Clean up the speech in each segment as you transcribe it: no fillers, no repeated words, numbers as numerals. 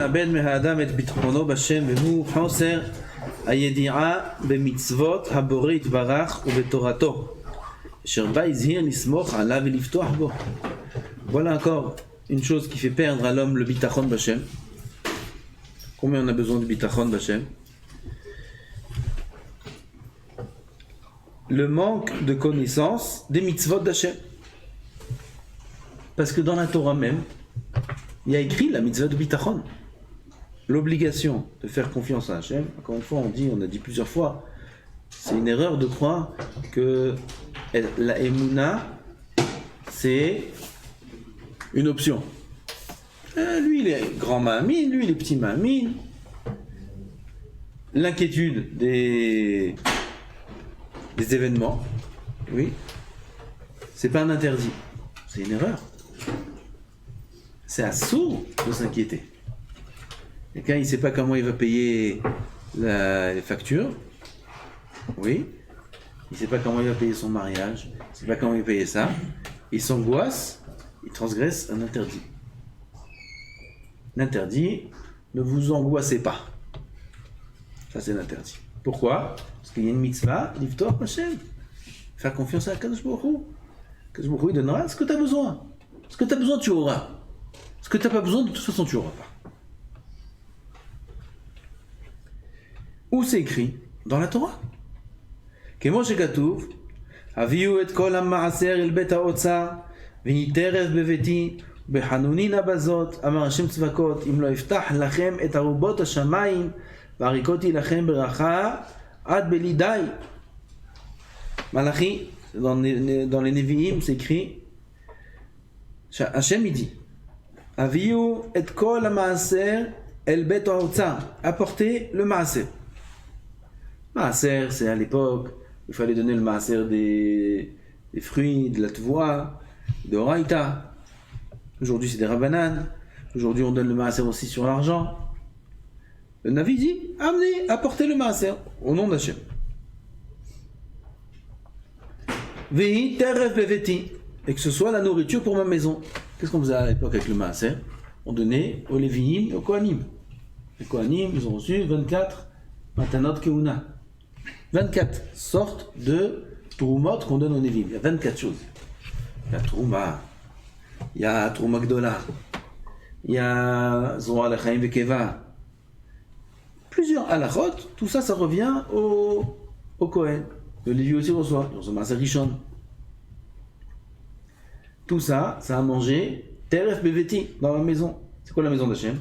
מאבד מהאדם את ביטחונו בשם והוא חוסר הידיעה במצוות הבורא יתברך ובתורתו אשר בה הזהיר לסמוך עליו ולפתוח בו. Voilà encore une chose qui fait perdre à l'homme le bitachon b'Hashem. Combien on a besoin du bitachon b'Hashem? Le manque de connaissance des mitzvot d'Hashem. Parce que dans la Torah même, il y a écrit la mitzvah de bitachon. L'obligation de faire confiance à Hachem. Encore une fois, on a dit plusieurs fois, c'est une erreur de croire que la Emouna, c'est une option. Lui, il est grand Mahamine, lui, il est petit Mahamine. L'inquiétude des événements, oui, c'est pas un interdit, c'est une erreur. C'est assourd de s'inquiéter. Quelqu'un, il ne sait pas comment il va payer les factures. Oui. Il ne sait pas comment il va payer son mariage. Il ne sait pas comment il va payer ça. Il s'angoisse. Il transgresse un interdit. L'interdit, ne vous angoissez pas. Ça, c'est l'interdit. Pourquoi? Parce qu'il y a une mitzvah, l'iftor Hashem. Faire confiance à Kadosh Baruch Hu. Kadosh Baruch Hu, il donnera ce que tu as besoin. Ce que tu as besoin, tu auras. Ce que tu n'as pas besoin, de toute façon, tu n'auras pas. Où c'est écrit? Dans la Torah. כמו שכתוב, הביאו את כל המעשר אל בית האוצר, ונטרף בביתי, בחנוני נא בזאת, אמר השם צבקות, אם לא יפתח לכם את ארובות השמיים, והריקותי לכם ברכה, עד בלי די. Malachi, dans les Nevi'im, c'est écrit, Hachem il dit, הביאו את כל המעשר אל בית האוצר, apportez le מעשר. Maaser, c'est à l'époque, il fallait donner le maaser des fruits, de la tvoa, de Horaïta. Aujourd'hui, c'est des rabbanan. Aujourd'hui, on donne le maaser aussi sur l'argent. Le Navi dit, amenez, apportez le maaser, au nom d'Hachem. Vehi teref beveti, et que ce soit la nourriture pour ma maison. Qu'est-ce qu'on faisait à l'époque avec le maaser? On donnait aux Lévi'im et aux Kohanim. Les Kohanim, ils ont reçu 24 matanot keuna. 24 sortes de troumot qu'on donne aux Névim. Il y a 24 choses. Il y a trouma, il y a trouma gdola, il y a zoa lechaim vekeva. Plusieurs halachot, tout ça, ça revient au Kohen. Le Lévi aussi reçoit, il reçoit Maaser Rishon. Tout ça, ça a mangé teref beveti dans la maison. C'est quoi la maison d'Hachem?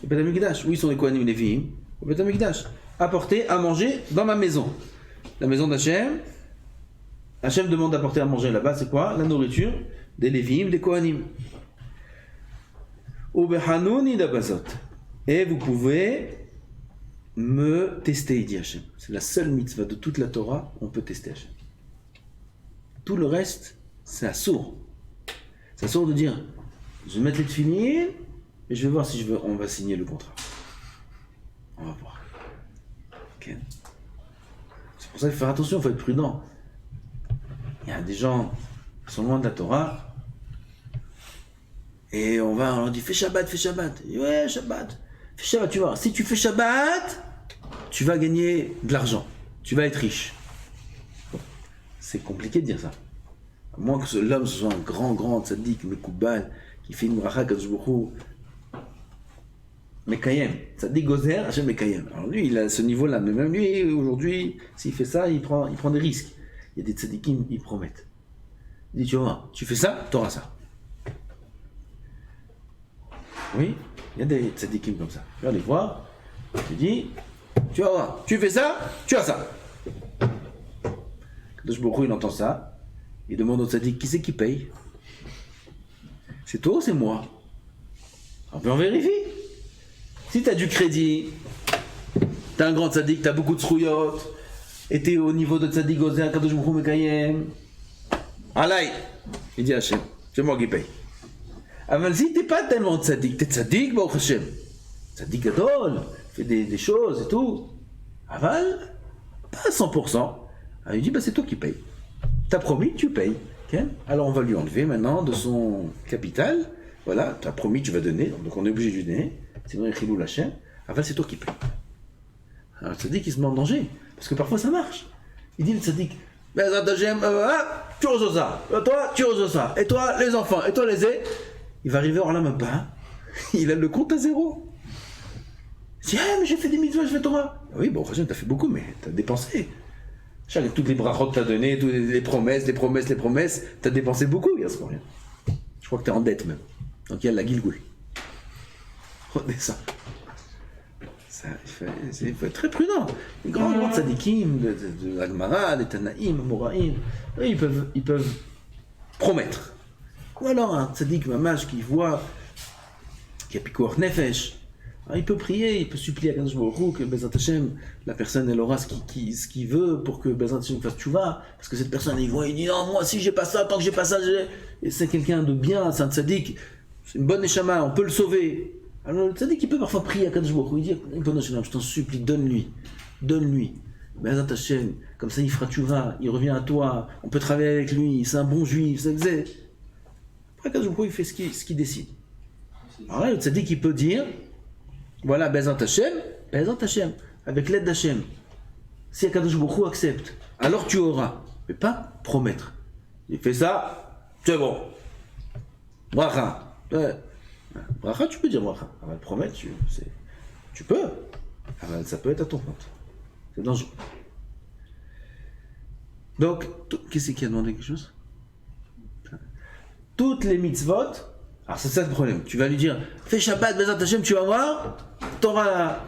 Le Beth Amikdash. Où ils sont les Kohanim et les Lévi'im? Au Beth Amikdash. Apporter à manger dans ma maison. La maison d'Hachem, Hachem demande d'apporter à manger là-bas, c'est quoi? La nourriture des Lévi'im, des Kohanim. Et vous pouvez me tester, dit Hachem. C'est la seule mitzvah de toute la Torah où on peut tester Hachem. Tout le reste, c'est assourd. C'est assourd de dire, je vais mettre les tefilines et je vais voir si on va signer le contrat. On va voir. Okay. C'est pour ça qu'il faut faire attention, il faut être prudent. Il y a des gens qui sont loin de la Torah et on leur dit fais Shabbat. Et ouais, Shabbat. Fais Shabbat, tu vois. Si tu fais Shabbat, tu vas gagner de l'argent. Tu vas être riche. Bon. C'est compliqué de dire ça. À moins que l'homme soit un grand tzaddik, Mekoubal, qui fait une bracha Kadosh Baruch Hu. Mekayem, ça dit Gozer, Hachem Mekayem. Alors lui, il a ce niveau-là, mais même lui, aujourd'hui, s'il fait ça, il prend des risques. Il y a des tzadikim, ils promettent. Il dit, tu vois, tu fais ça, tu auras ça. Oui, il y a des tzadikim comme ça. Tu vas les voir, tu dis, tu vas voir, tu fais ça, tu as ça. Kadosh Baruch Hu, il entend ça, il demande au tzadik, qui c'est qui paye? C'est toi ou c'est moi? Alors, on vérifie. Si tu as du crédit, tu as un grand tzaddik, tu as beaucoup de srouyot, et tu es au niveau de tzaddik Gozer, Kadosh Baruch Hu Mekayem, Alay, il dit Hachem, c'est moi qui paye. Mais si tu n'es pas tellement tzaddik, tu es tzaddik, Baruch Hachem, tzaddik gadol, fait des choses et tout, aval, pas à 100%. Alors il dit, c'est toi qui paye. Tu as promis, tu payes. Okay? Alors on va lui enlever maintenant de son capital voilà, tu as promis, tu vas donner, donc on est obligé de lui donner, sinon il chilou la chaîne, avant c'est toi qui payes. Alors le tzaddik il se met en danger, parce que parfois ça marche. Il dit le tzaddik, tu reçois ça, toi tu reçois ça, et toi les enfants, et toi les aides, il va arriver hors là même pas, il a le compte à zéro. Il dit, mais j'ai fait des mitzvahs, je fais Torah. Oui, bon, tu as fait beaucoup, mais tu as dépensé. Toutes les brachot que tu as donné, toutes les promesses, tu as dépensé beaucoup, il y a ce moyen. Je crois que tu es en dette même. Donc il y a la Gilgoul. On descend. Il faut être très prudent. Les grands tzadikim, de la Gemara, les Tanaïm, les Moraïm, ils peuvent promettre. Ou alors un tzadik mamash qui voit qu'il y a pikuach nefesh. Alors, il peut prier, il peut supplier à Kadosh Baruch Hu que Bezat Hashem, la personne elle aura ce qu'il veut pour que Bezat Hashem fasse tchouva, parce que cette personne il voit, il dit non moi si j'ai pas ça, tant que j'ai pas ça, et c'est quelqu'un de bien, c'est un tzaddik, c'est une bonne neshama, on peut le sauver. Alors le tzaddik il peut parfois prier à Kadosh Baruch Hu, il dit je t'en supplie, donne-lui, Bezat Hashem, comme ça il fera tchouva, il revient à toi, on peut travailler avec lui, c'est un bon juif, c'est. Après Kadosh Baruch Hu il fait ce qu'il décide. Alors là le tzaddik il peut dire voilà, Bezat Hashem, avec l'aide d'Hashem. Si Akadosh Baruch Hu accepte, alors tu auras. Mais pas promettre. Il fait ça, c'est bon. Bracha. Bracha, tu peux dire bracha. Alors, promettre, tu peux. Alors, ça peut être à ton compte. C'est dangereux. Donc, qui c'est qui a demandé quelque chose? Toutes les mitzvot. Alors c'est ça le problème, tu vas lui dire, fais Shabbat, Bezat Hashem, tu vas voir, tu auras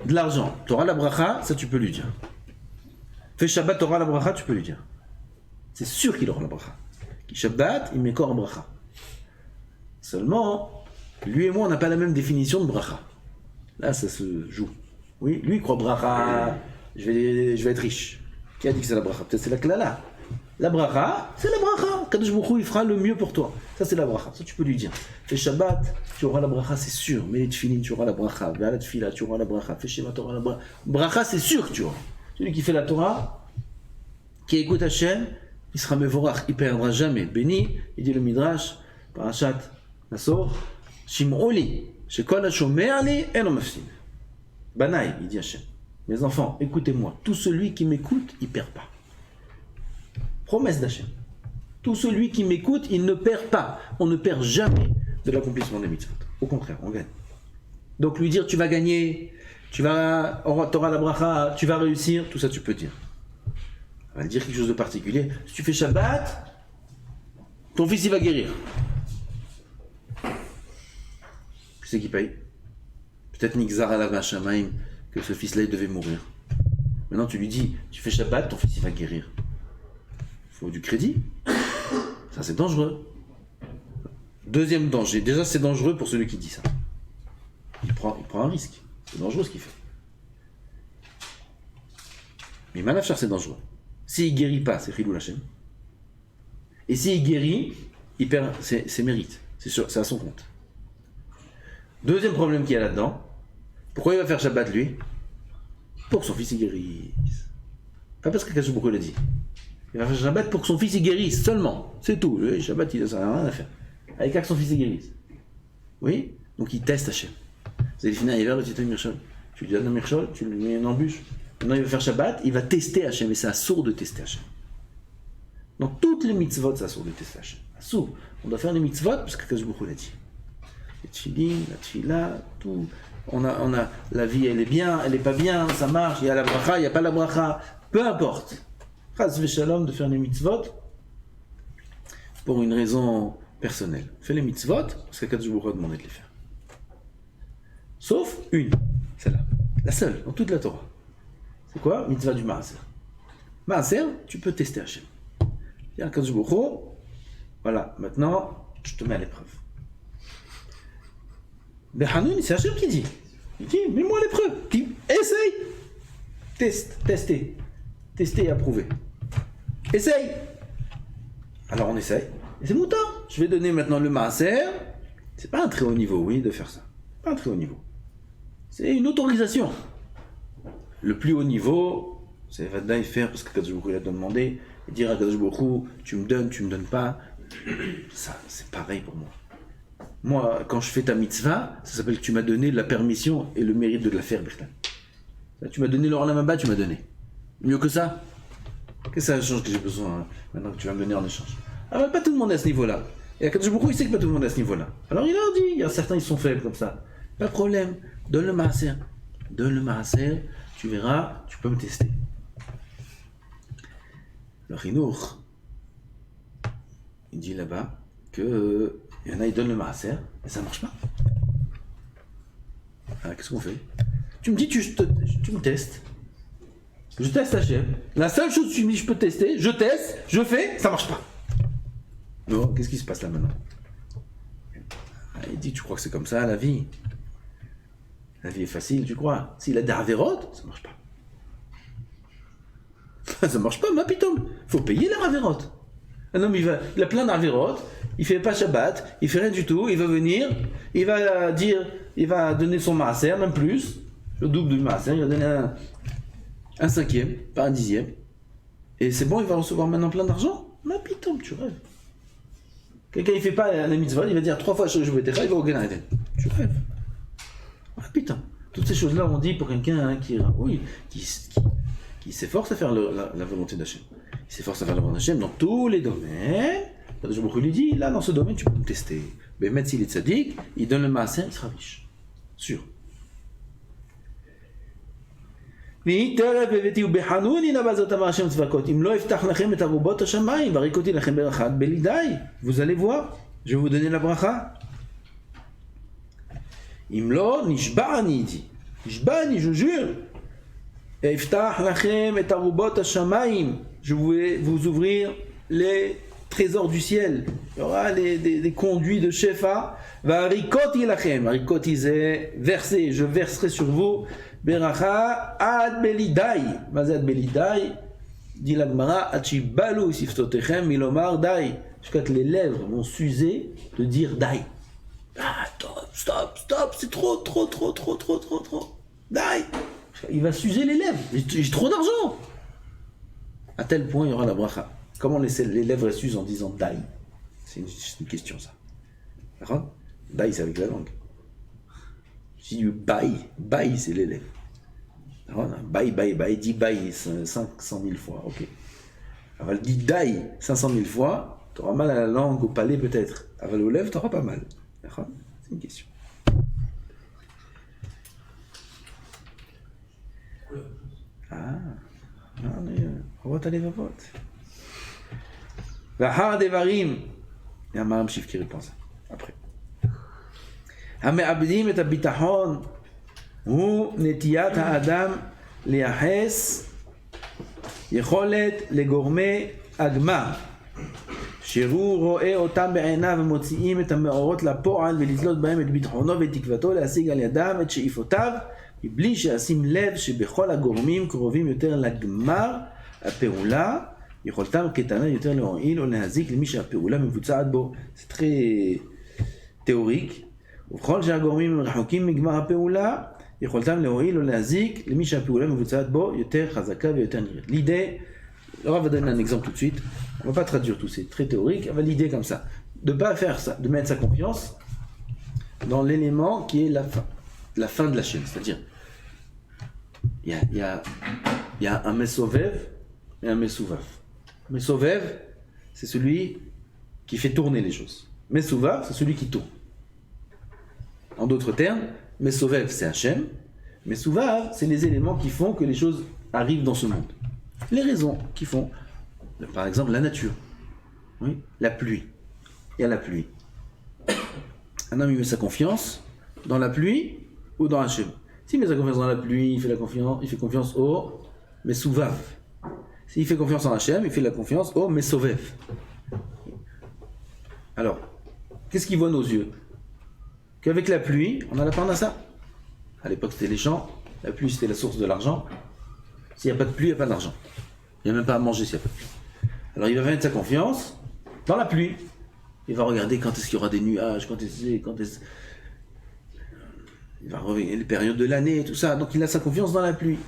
de l'argent, tu auras la bracha, ça tu peux lui dire. Fais Shabbat, tu auras la bracha, tu peux lui dire. C'est sûr qu'il aura la bracha. Shabbat, il met corps en bracha. Seulement, lui et moi, on n'a pas la même définition de bracha. Là, ça se joue. Oui, lui il croit bracha, je vais être riche. Qui a dit que c'est la bracha? Peut-être c'est la klala. La bracha, c'est la bracha. Kadosh Baruch Hu, il fera le mieux pour toi. Ça, c'est la bracha. Ça, tu peux lui dire. Fais Shabbat, tu auras la bracha, c'est sûr. Mais les tefilin, tu auras la bracha. Vers la tefila, tu auras la bracha. Fais Shema, tu auras la bracha. Bracha, c'est sûr que tu auras. Celui qui fait la Torah, qui écoute Hachem, il sera mevorach, il ne perdra jamais. Béni, il dit le Midrash, Parashat Nassor, Shim'oli, Shekol HaShomer li, eno mafsid. Banaï, il dit Hachem. Mes enfants, écoutez-moi. Tout celui qui m'écoute, il ne perd pas. Promesse d'Hachem. Tout celui qui m'écoute, il ne perd pas. On ne perd jamais de l'accomplissement des mitzvot. Au contraire, on gagne. Donc lui dire tu vas gagner, tu auras la bracha, tu vas réussir, tout ça tu peux dire. On va dire quelque chose de particulier. Si tu fais Shabbat, ton fils il va guérir. Qui c'est qui paye? Peut-être Nigzar alav hashamaim que ce fils-là il devait mourir. Maintenant tu lui dis, tu fais Shabbat, ton fils il va guérir. Il faut du crédit. Ça c'est dangereux. Deuxième danger. Déjà c'est dangereux pour celui qui dit ça. Il prend un risque. C'est dangereux ce qu'il fait. Mais Manafchar c'est dangereux. S'il guérit pas, c'est Chilou Hashem. Et s'il guérit, il perd ses mérites. C'est sûr, c'est à son compte. Deuxième problème qu'il y a là-dedans. Pourquoi il va faire Shabbat lui? Pour que son fils il guérisse. Pas parce que Kadosh Baruch Hu l'a dit. Il va faire Shabbat pour que son fils il guérisse seulement. C'est tout. Le Shabbat il n'a rien à faire. Avec que son fils il guérisse. Oui? Donc il teste Hachem. Vous allez finir l'hiver, tu lui donnes un mirchol, tu lui mets une embûche. Maintenant il va faire Shabbat, il va tester Hachem. Et c'est assourd de tester Hachem. Dans toutes les mitzvot, c'est assourd de tester Hachem. Assourd. On doit faire les mitzvot parce que Kadosh Baruch Hu l'a dit. Les tefilin, la tefila, tout. On a la vie, elle est bien, elle est pas bien, ça marche. Il y a la bracha, il n'y a pas la bracha. Peu importe. Chas v'shalom de faire les mitzvot pour une raison personnelle. Fais les mitzvot parce qu'Akadosh Baruch Hu a demandé de les faire. Sauf une, celle-là, la seule dans toute la Torah. C'est quoi? Mitzvah du Maaser. Maaser, tu peux tester Hachem. Il y a Akadosh Baruch Hu, voilà, maintenant je te mets à l'épreuve. Mais Hanoun, c'est Hachem qui dit. Il dit, mets-moi à l'épreuve. Il dit, essaye. Tester et approuver. Essaye. Alors on essaye. Et c'est mouton. Je vais donner maintenant le maaser. C'est pas un très haut niveau, oui, de faire ça. Pas un très haut niveau. C'est une autorisation. Le plus haut niveau, c'est Vadaï faire parce que Kadosh Baruch Hu a demandé et dire à Kadosh Baruch Hu, tu me donnes pas. Ça, c'est pareil pour moi. Moi, quand je fais ta mitzvah, ça s'appelle que tu m'as donné la permission et le mérite de la faire, Bertrand. Tu m'as donné l'or à la mamba, tu m'as donné. Mieux que ça? Qu'est-ce que ça change que j'ai besoin maintenant que tu vas me donner en échange? Ah, mais pas tout le monde est à ce niveau-là. Et Akadosh Baruch Hu, il sait que pas tout le monde est à ce niveau-là. Alors il leur dit, il y a certains, ils sont faibles comme ça. Pas de problème, donne le maaser. Donne le maaser, tu verras, tu peux me tester. Le Rinour, il dit là-bas que il y en a, ils donnent le maaser, et ça marche pas. Alors qu'est-ce qu'on fait? Tu me dis, tu me testes. Je teste Hachem. La seule chose que tu me dis, je peux tester, je teste, je fais, ça marche pas. Non, qu'est-ce qui se passe là maintenant? Il dit, tu crois que c'est comme ça la vie? La vie est facile, tu crois? S'il a des avérotes, ça marche pas. Ça marche pas, ma pitom. Faut payer les avérotes. Un homme, il a plein d'avérotes, il fait pas Shabbat, il fait rien du tout, il va venir, il va dire, il va donner son maaser, même plus, le double du maaser, il va donner un cinquième, pas un dixième. Et c'est bon, il va recevoir maintenant plein d'argent? Ma pitom, tu rêves. Quelqu'un il fait pas la mitzvah, il va dire 3 fois je vais t'aider, il va au Gan Eden. Tu rêves. Ah putain. Toutes ces choses-là on dit pour quelqu'un qui s'efforce à faire la volonté d'Hachem. Il s'efforce à faire la volonté d'Hachem dans tous les domaines. Je me lui dit, là dans ce domaine tu peux me tester. Mais même s'il est tzaddik, il donne le maaser, il sera riche. Sûr. Vous allez voir, je vais vous donner la bracha. Imlo nishba'ani dit. Nishba'ani, je jure. Je vais vous ouvrir les trésors du ciel. Il y aura des conduits de Shefa. Varikoti lachem. Varikoti c'est verser. Je verserai sur vous. Beracha ad belidai. Mazad belidai. Dit la Gemara. Achibalu siftotechem milomar dai. Jusqu'à que les lèvres vont s'user de dire dai. Ah, stop. C'est trop. Dai. Il va s'user les lèvres. J'ai trop d'argent. À tel point, il y aura la bracha. Comment les lèvres s'usent en disant dai? C'est une question, ça. D'accord? Dai, c'est avec la langue. Si tu bail, c'est les lèvres. Bail, dis bail 500 000 fois, ok. Alors, elle dit dai 500 000 fois, tu auras mal à la langue, au palais peut-être. Aval aux lèvres, tu n'auras pas mal. D'accord? C'est une question. Non, on va t'aller va vote. Vahar devarim. Il y a un Maram Shif qui répond ça. Après. המאבדים את הביטחון הוא נטיית האדם לייחס יכולת לגורמי הגמר שהוא רואה אותם בעיניו ומוציאים את המאורות לפועל ולתלות בהם את ביטחונו ואת תקוותו להשיג על ידם את שאיפותיו מבלי שישים לב שבכל הגורמים קרובים יותר לגמר הפעולה יכולתם קטנה יותר להועיל או להזיק למי שהפעולה מבוצעת בו. זה très théorique. ובכל שהגורמים רחוקים מגמר הפעולה, יכולתם להועיל או להזיק למי שהפעולה מבוצעת בו יותר חזקה ויותר נראית. L'idée, on va donner un exemple tout de suite, on va pas traduire tout, c'est très théorique, mais l'idée comme ça, de pas faire ça, de mettre sa confiance dans l'élément qui est la fin de la chaîne, c'est-à-dire, il y a un mesovev et un mesouvav. Mesovev, c'est celui qui fait tourner les choses. Mesouvav, c'est celui qui tourne. En d'autres termes, Mesovev c'est Hachem, Mesouvav c'est les éléments qui font que les choses arrivent dans ce monde. Les raisons qui font, par exemple la nature, oui, la pluie. Il y a la pluie. Un homme il met sa confiance dans la pluie ou dans Hachem. S'il met sa confiance dans la pluie, il fait confiance au Mesouvav. S'il fait confiance en Hachem, il fait la confiance au Mesovev. Alors, qu'est-ce qu'il voit nos yeux? Qu'avec la pluie, on a la parnassa. À l'époque, c'était les champs. La pluie, c'était la source de l'argent. S'il n'y a pas de pluie, il n'y a pas d'argent. Il n'y a même pas à manger s'il n'y a pas de pluie. Alors, il va mettre sa confiance dans la pluie. Il va regarder quand est-ce qu'il y aura des nuages, quand est-ce... Il va regarder les périodes de l'année, tout ça. Donc, il a sa confiance dans la pluie.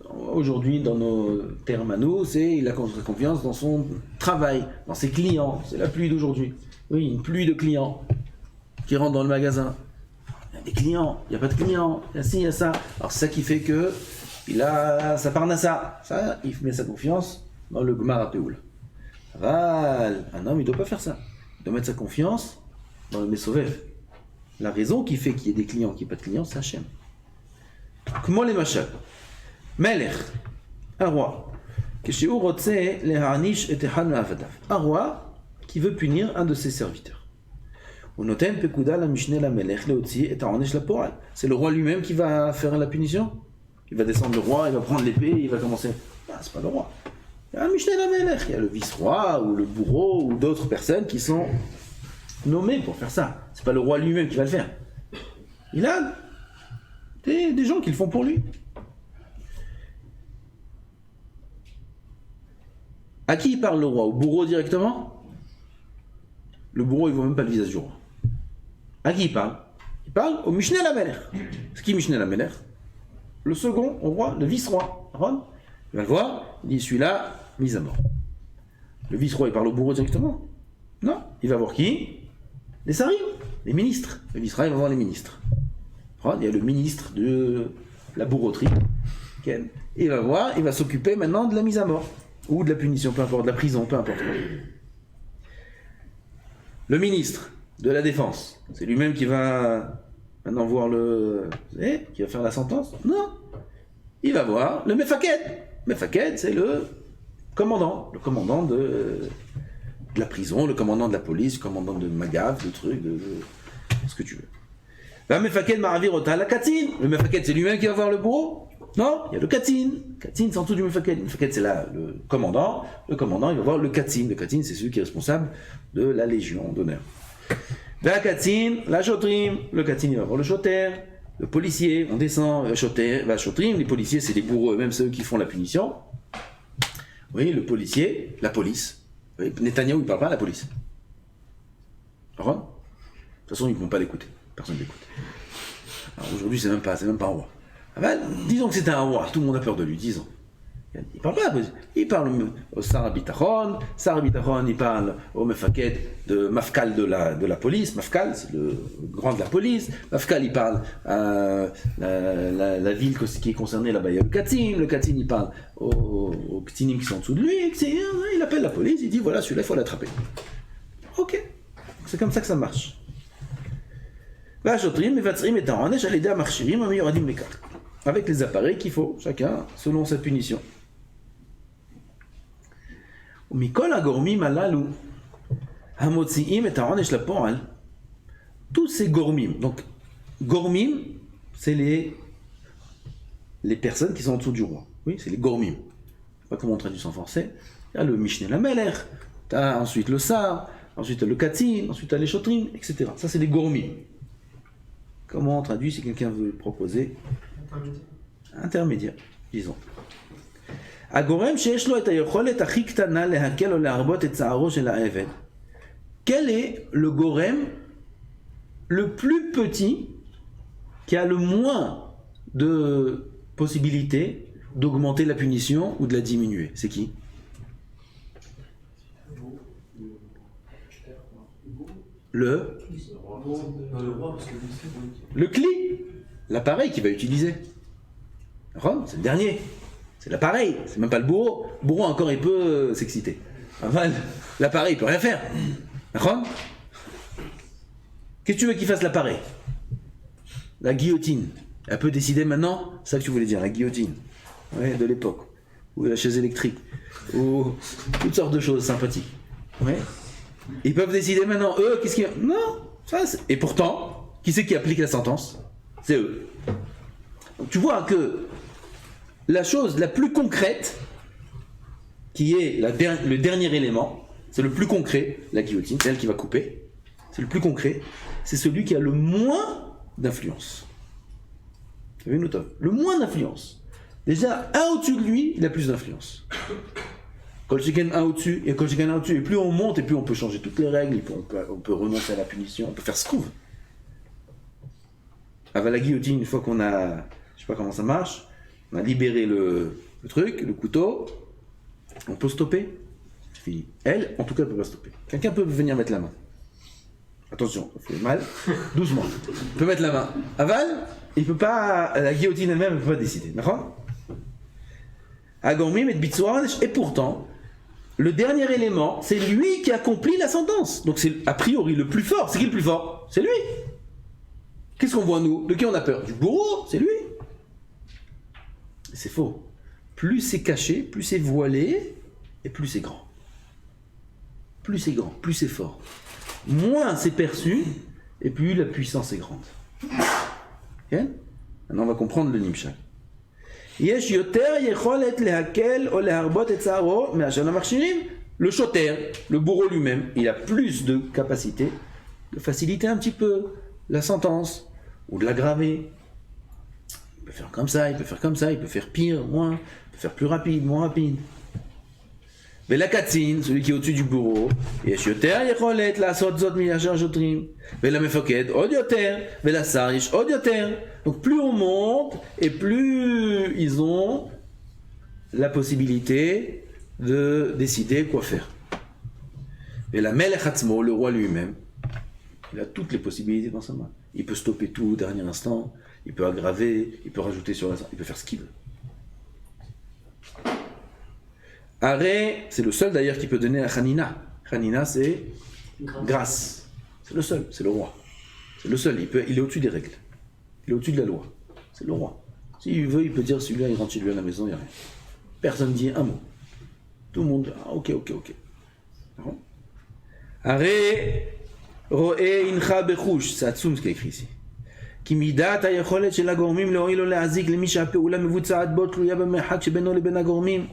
Aujourd'hui, dans nos termes à nous, il a confiance dans son travail, dans ses clients. C'est la pluie d'aujourd'hui. Oui, une pluie de clients. qui rentre dans le magasin. Il y a des clients, il n'y a pas de clients, il y a ci, il y a ça. Alors c'est ça qui fait que il a sa parnassa. Ça, il met sa confiance dans le Gmar HaPeoula. Un homme, il ne doit pas faire ça. Il doit mettre sa confiance dans le Mesovev. La raison qui fait qu'il y ait des clients, qu'il n'y ait pas de clients, c'est Hachem. Comment les machal? Melech, un roi. Un roi qui veut punir un de ses serviteurs. C'est le roi lui-même qui va faire la punition. Il va descendre le roi, il va prendre l'épée, il va commencer. Ah, c'est pas le roi. Il y a un Mishneh Lamelech, il y a le vice-roi ou le bourreau ou d'autres personnes qui sont nommées pour faire ça. C'est pas le roi lui-même qui va le faire. Il a des gens qui le font pour lui. À qui il parle le roi? Au bourreau directement? Le bourreau, il ne voit même pas le visage du roi. À qui il parle? Il parle au Mishneh Lamelech. C'est qui Mishneh Lamelech? Le second au roi, le vice-roi. Il va le voir, il dit celui-là, mise à mort. Le vice-roi, il parle au bourreau directement? Non, il va voir qui? Les sarim, les ministres. Le vice-roi, il va voir les ministres. Il y a le ministre de la bourreauterie. Il va voir, il va s'occuper maintenant de la mise à mort. Ou de la punition, peu importe, de la prison, peu importe. Le ministre de la Défense, c'est lui-même qui va maintenant voir qui va faire la sentence? Non. Il va voir le Mefaked. Mefaked, c'est le commandant de la prison, le commandant de la police, le commandant de Magav, de trucs, de ce que tu veux. Le Mefaked Maravirota, la Katin. Le Mefaked, c'est lui-même qui va voir le bourreau? Non, il y a le Katin. Katin, c'est en dessous du Mefaked. Le Mefaked, c'est là le commandant. Le commandant, il va voir le Katin. Le Katin, c'est celui qui est responsable de la Légion d'honneur. La Katin, la Shotrim. Le Katin, il va voir le Shoter. Le policier, on descend, Shotrim. Les policiers, c'est les bourreaux eux-mêmes, ceux qui font la punition. Oui, le policier, la police. Oui, Netanyahou, il ne parle pas à la police. De toute façon, ils ne vont pas l'écouter. Personne ne l'écoute. Alors aujourd'hui, c'est même pas un roi. Disons que c'était un roi, tout le monde a peur de lui, disons. Il parle pas à la police. Il parle au Sar Bitachon, il parle au Mefaked de Mafkal de la police. Mafkal, c'est le grand de la police. Mafkal, il parle à la ville qui est concernée, là-bas, il y a le Katin. Le Katin, il parle aux Ktinim qui sont en dessous de lui. Il appelle la police, il dit voilà, celui-là, il faut l'attraper. Ok, c'est comme ça que ça marche. Avec les appareils qu'il faut, chacun selon sa punition. Tous ces gormim, donc gormim, c'est les personnes qui sont en dessous du roi. Oui, c'est les gormim. Je ne sais pas comment on traduit ça en français. Il y a le Mishneh Lamelech, tu as ensuite le Sar, ensuite le Katin, ensuite tu as les Shotrim, etc. Ça, c'est les gormim. Comment on traduit si quelqu'un veut proposer? Intermédiaire, disons. Quel est le gorem le plus petit qui a le moins de possibilités d'augmenter la punition ou de la diminuer? C'est qui? Le cli, l'appareil qu'il va utiliser. C'est le dernier, c'est l'appareil, c'est même pas le bourreau. Le bourreau encore il peut s'exciter. Enfin, l'appareil il peut rien faire. Qu'est-ce que tu veux qu'il fasse l'appareil? La guillotine, elle peut décider maintenant, c'est ça que tu voulais dire, la guillotine, ouais, de l'époque, ou la chaise électrique, ou toutes sortes de choses sympathiques. Ouais. Ils peuvent décider maintenant, eux, qu'est-ce qu'ils... Non, ça, et pourtant, qui c'est qui applique la sentence? C'est eux. Donc tu vois que la chose la plus concrète, qui est le dernier élément, c'est le plus concret, la guillotine, c'est elle qui va couper, c'est le plus concret, c'est celui qui a le moins d'influence. Vous avez noté? Le moins d'influence. Déjà, un au-dessus de lui, il a plus d'influence. Quand le chicken un au-dessus, et quand le chicken un au-dessus, et plus on monte, et plus on peut changer toutes les règles, on peut renoncer à la punition, on peut faire ce qu'on veut. Avec la guillotine, une fois qu'on a, je sais pas comment ça marche, on a libéré le truc, le couteau, on peut stopper. C'est fini. Elle, en tout cas, elle peut pas stopper. Quelqu'un peut venir mettre la main. Attention, ça fait mal. Doucement. Il peut mettre la main. Aval, il peut pas, la guillotine elle-même, elle peut pas décider. D'accord? Agormim et Bitsourash, et pourtant, le dernier élément, c'est lui qui accomplit la sentence. Donc c'est a priori le plus fort. C'est qui le plus fort? C'est lui. Qu'est-ce qu'on voit nous? De qui on a peur? Du bourreau, c'est lui. C'est faux. Plus c'est caché, plus c'est voilé, et plus c'est grand. Plus c'est grand, plus c'est fort. Moins c'est perçu, et plus la puissance est grande. Okay? Maintenant on va comprendre le Nimshal. Le shoter, le bourreau lui-même, il a plus de capacité de faciliter un petit peu la sentence, ou de l'aggraver. Il peut faire comme ça, il peut faire comme ça, il peut faire pire, moins, il peut faire plus rapide, moins rapide. Mais la katzin, celui qui est au-dessus du bourreau, יש יותר יכולת לעשות זאת מאשר השוטרים. ולמפקד עוד יותר, ולשר יש עוד יותר. Donc plus on monte, et plus ils ont la possibilité de décider quoi faire. Et la melech atzmo, le roi lui-même, il a toutes les possibilités dans sa main. Il peut stopper tout au dernier instant, il peut aggraver, il peut rajouter sur la... il peut faire ce qu'il veut. Arrêt, c'est le seul d'ailleurs qui peut donner la Hanina. Hanina, c'est grâce. C'est le seul, c'est le roi. C'est le seul, il est au-dessus des règles. Il est au-dessus de la loi. C'est le roi. S'il veut, il peut dire celui-là, il rentre chez lui à la maison, il n'y a rien. Personne ne dit un mot. Tout le monde, ah, ok. Arrêt, ro'e incha bechouch, c'est Hatsoum ce qui est écrit ici. כי מידת היכולת של הגורמים להועיל או להזיק למי שהפעולה מבוצעת בו תלויה במרחק שבינו לבין הגורמים.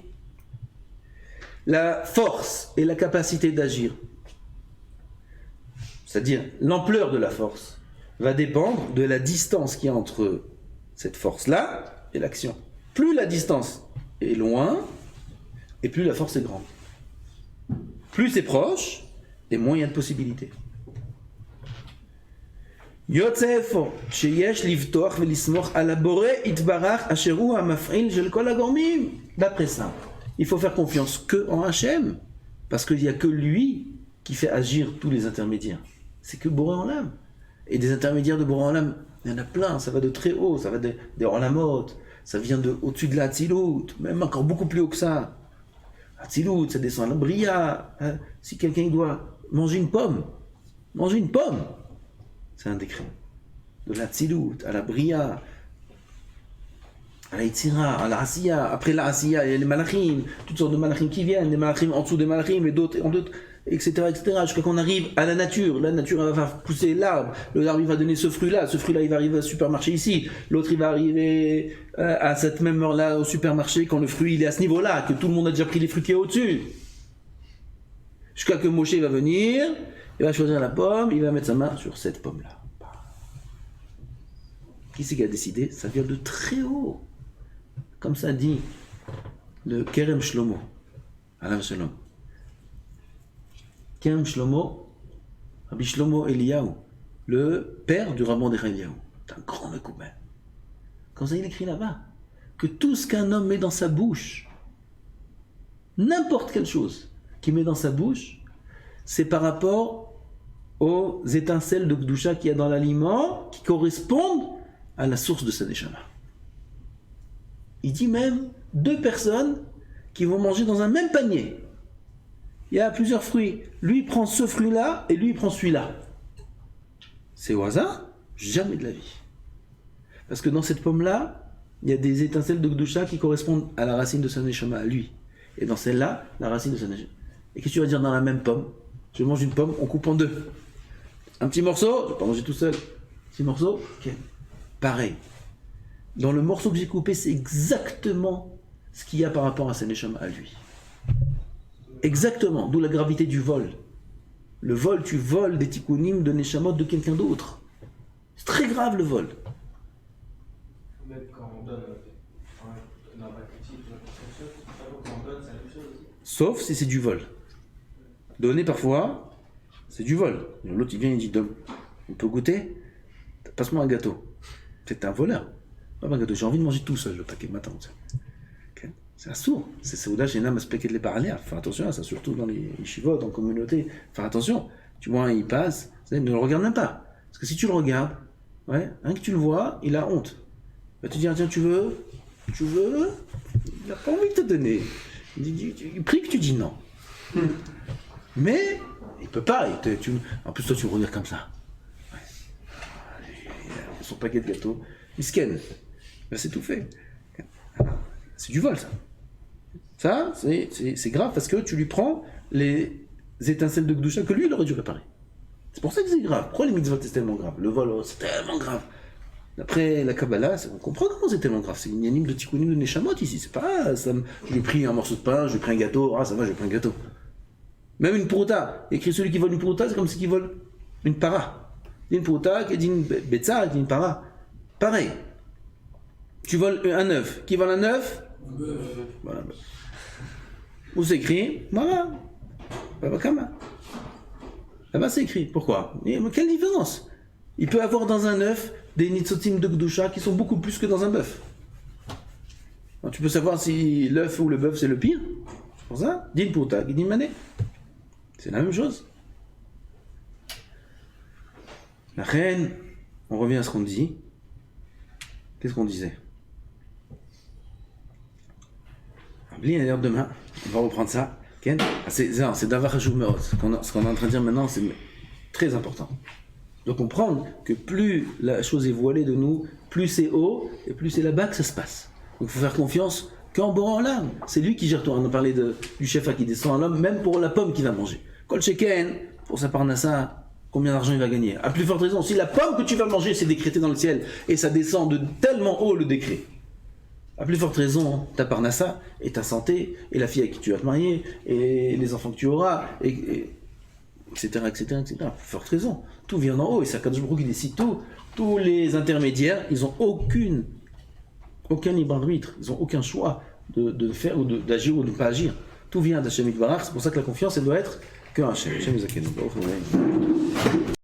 La force et la capacité d'agir, c'est-à-dire l'ampleur de la force, va dépendre de la distance qu'il y a entre cette force-là et l'action. Plus la distance est loin, et plus la force est grande. Plus c'est proche, et moins il y a de possibilités. Yotzefo, sheyesh livtoach velismoch ala boré itbarach asheru hamaf'il shel kol hagormim. D'après ça, il faut faire confiance que en Hachem, parce qu'il n'y a que lui qui fait agir tous les intermédiaires. C'est que Boré Olam. Et des intermédiaires de Boré Olam, il y en a plein, ça va de très haut, ça va des Olamot, ça vient de au-dessus de la Hatzilut, même encore beaucoup plus haut que ça. Hatzilut, ça descend à la Bria. Hein. Si quelqu'un doit manger une pomme, c'est un décret. De la Hatzilut à la Bria, à la Yitzira, à la Asiya. Après la Asiya, il y a les Malachim, toutes sortes de Malachim qui viennent, des Malachim en dessous des Malachim et d'autres, etc., jusqu'à qu'on arrive à la nature. La nature elle va pousser l'arbre, l'arbre il va donner ce fruit-là il va arriver au supermarché ici, l'autre il va arriver à cette même heure-là au supermarché quand le fruit il est à ce niveau-là, que tout le monde a déjà pris les fruits qui est au-dessus. Jusqu'à que Moshe va venir, il va choisir la pomme, il va mettre sa main sur cette pomme-là. Qui c'est qui a décidé? Ça vient de très haut. Comme ça dit le Kerem Shlomo, Alav Shalom. Kerem Shlomo, Rabbi Shlomo Eliyahu, le père du rabbin de Eliyahu. C'est un grand mekouben. Comme ça il écrit là-bas, que tout ce qu'un homme met dans sa bouche, n'importe quelle chose qu'il met dans sa bouche, c'est par rapport aux étincelles de Kedusha qu'il y a dans l'aliment qui correspondent à la source de sa neshama. Il dit même 2 personnes qui vont manger dans un même panier. Il y a plusieurs fruits. Lui il prend ce fruit-là et lui il prend celui-là. C'est au hasard? Jamais de la vie. Parce que dans cette pomme-là, il y a des étincelles de Kedusha qui correspondent à la racine de sa neshama, à lui. Et dans celle-là, la racine de sa neshama. Et qu'est-ce que tu vas dire dans la même pomme? Je mange une pomme, on coupe en 2. Un petit morceau, je vais pas manger tout seul. Petit morceau, ok. Pareil. Dans le morceau que j'ai coupé, c'est exactement ce qu'il y a par rapport à sa neshama, à lui. Exactement, d'où la gravité du vol. Le vol, tu voles des tikkunim de neshamot de quelqu'un d'autre. C'est très grave le vol. Même quand on donne dans la critique, quand on donne, c'est la même chose aussi. Sauf si c'est du vol. Donner parfois, c'est du vol. L'autre il vient et dit on peut goûter? Passe-moi un gâteau. C'est un voleur. Pas un gâteau, j'ai envie de manger tout seul le paquet de matin. Okay. C'est assourd. C'est Saouda chez Nam Aspeket les parallèles. Faire attention à ça, surtout dans les yeshivot, dans la communauté. Faire attention. Tu vois, il passe, Ne le regarde même pas. Parce que si tu le regardes, ouais, rien que tu le vois, il a honte. Il va te dire, tiens, tu veux? Il n'a pas envie de te donner. Il prie que tu dis non. Mais, il peut pas. En plus, toi, tu le regardes comme ça. Ouais. Son paquet de gâteaux. Misken. Ben, c'est tout fait. C'est du vol, ça. Ça, c'est grave parce que tu lui prends les étincelles de Gdoucha que lui, il aurait dû réparer. C'est pour ça que c'est grave. Pourquoi les mitzvot, c'est tellement grave? Le vol, c'est tellement grave. D'après la Kabbalah, on comprend comment c'est tellement grave. C'est une anime de tikkunim de Neshamot ici. C'est pas ça, je lui ai pris un morceau de pain, je lui ai pris un gâteau. Ah, ça va, je lui ai pris un gâteau. Même une prouta. Écrit celui qui vole une prouta, c'est comme celui qui vole une para. Une prouta, qui dit une betza, qui dit une para. Pareil. Tu voles un œuf. Qui vole un œuf? Voilà. Où c'est écrit? Voilà. Babakama. Là-bas c'est écrit. Pourquoi? Mais quelle différence? Il peut avoir dans un œuf des nitzotim de Gdoucha qui sont beaucoup plus que dans un bœuf. Alors, tu peux savoir si l'œuf ou le bœuf c'est le pire. C'est pour ça. Din pouta, din mané. C'est la même chose. La reine, on revient à ce qu'on dit. Qu'est-ce qu'on disait? D'ailleurs demain, on va reprendre ça. C'est Davar Hashoumerot. Ce qu'on est en train de dire maintenant, c'est très important. De comprendre que plus la chose est voilée de nous, plus c'est haut et plus c'est là-bas que ça se passe. Donc il faut faire confiance qu'en Boré Olam. C'est lui qui gère tout. On a parlé du chef qui descend à l'homme, même pour la pomme qu'il va manger. Kol Sheken, pour sa parnassa, combien d'argent il va gagner? À plus forte raison, si la pomme que tu vas manger c'est décrété dans le ciel et ça descend de tellement haut le décret. À plus forte raison, ta parnassa et ta santé, et la fille avec qui tu vas te marier, et les enfants que tu auras, etc., etc., etc. À plus forte raison. Tout vient d'en haut, et c'est Akadosh Baruch Hu qui décide tout. Tous les intermédiaires, ils n'ont aucun libre arbitre, ils n'ont aucun choix de faire, ou d'agir ou de ne pas agir. Tout vient d'Hashem Yitbarach, c'est pour ça que la confiance, elle doit être qu'un Hachem. Hachem Yizakenu.